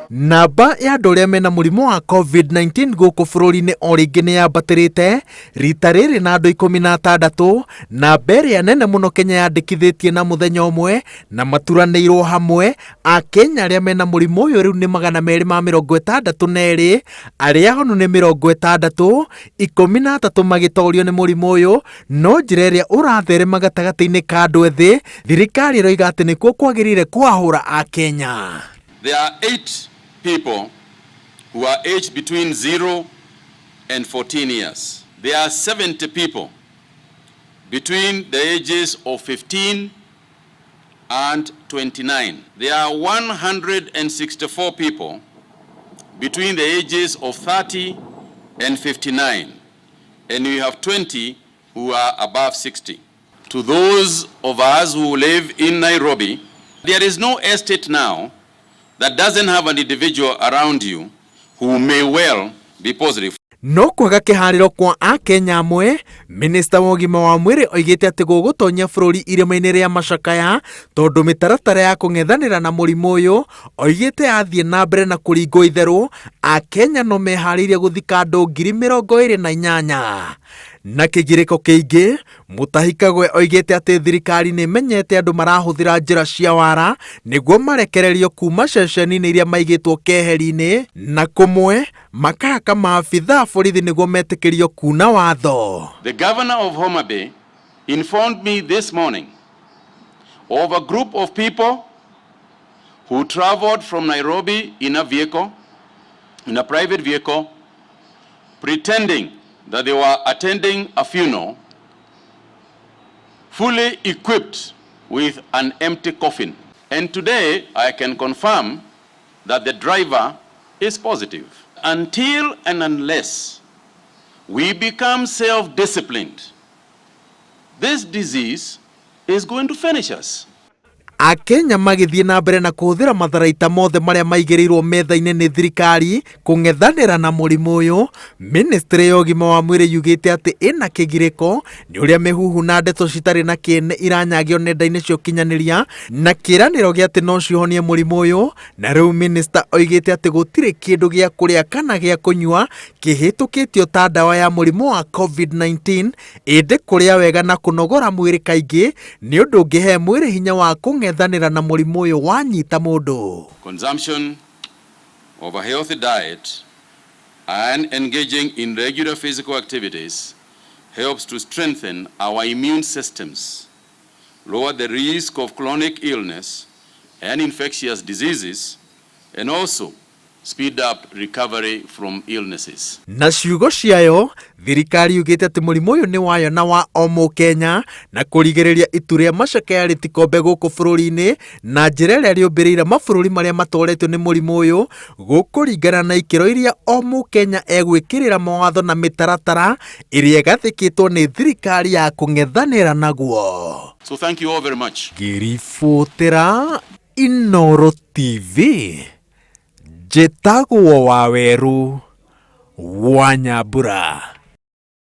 Namba ya andu aria mena murimu wa COVID-19 guku bururi-ini o ringi ni yambatirite rita riri na andu 16, na mbere nene muno Kenya yandikithitie na muthenya umwe na maturanirwo hamwe Akenya aria mena murimu uyu riu ni 262, aria honu ni 60, 13 magitorio ni murimu uyu, no njira iria uratherema gatagati-ini ka andu ethi, thirikari iroiga ati nikuo kwagirire kwahura Akenya. There are 8 people who are aged between 0 and 14 years. There are 70 people between the ages of 15 and 29. There are 164 people between the ages of 30 and 59. And we have 20 who are above 60. To those of us who live in Nairobi, there is no estate now that doesn't have an individual around you who may well be positive. No kwaga kihariro kwa Akenya amwe, Minister wa ugima wa mwiri oigite ati gugutonya bururi irima-ini ria macakaya tondu mitaratara ya kung'ethanira na murimu uyu oigite athie na mbere na kuringo itheru. Akenya no mehariirie guthika andu 28,000 na kigiriko kiingi. Mutahi Kagwe oigite ati thirikari ni menyete andu marahuthira njira cia wara niguo marekererio kuma ceceni-ini iria maigitwo keheri-ini na kumwe makahaka maabitha borithi niguo metikirio kuna watho. The governor of Homa Bay informed me this morning of a group of people who traveled from Nairobi in a private vehicle, pretending that they were attending a funeral, fully equipped with an empty coffin. And today I can confirm that the driver is positive. Until and unless we become self-disciplined, this disease is going to finish us. Akenya magithie na mbere na kuhuthira matharaita mothe maria maigirirwo metha-ini ni thirikari kung'ethanira na murimu uyu. Ministry ya ugima wa mwiri yugite ati ina kigiriko ni uria mihuhu na ndeto citari na kiene iranyagio nenda-ini cia ukinyaniria na kiraniro gia ati no cihonie murimu uyu. Na riu minister oigite ati gutiri kindu gia kuria kana gia kunyua kihitukitio ta dawa ya murimu wa COVID-19, indi kuria wega na kunogora mwiri kaingi ni undu ungihe mwiri hinya wa na murimu uyu wanyita mundu. Consumption of a healthy diet and engaging in regular physical activities helps to strengthen our immune systems, lower the risk of chronic illness and infectious diseases, and also speed up recovery from illnesses. Na ciugo ciayo, thirikari yugite ati murimu uyu ni wayo na wa o Mukenya na kurigiriria itu ria macakaya ritikombe guku bururi-ini na njira iria riumbiriire mabururi maria matoretwo ni murimu uyu gukuringana na ikiro iria o Mukenya egwikirira mawatho na mitaratara iria igathikitwo ni thirikari ya kung'ethanira naguo. So thank you all very much. Ngiributira Inooro TV. Njĩtagwo Waweru wa Nyambura.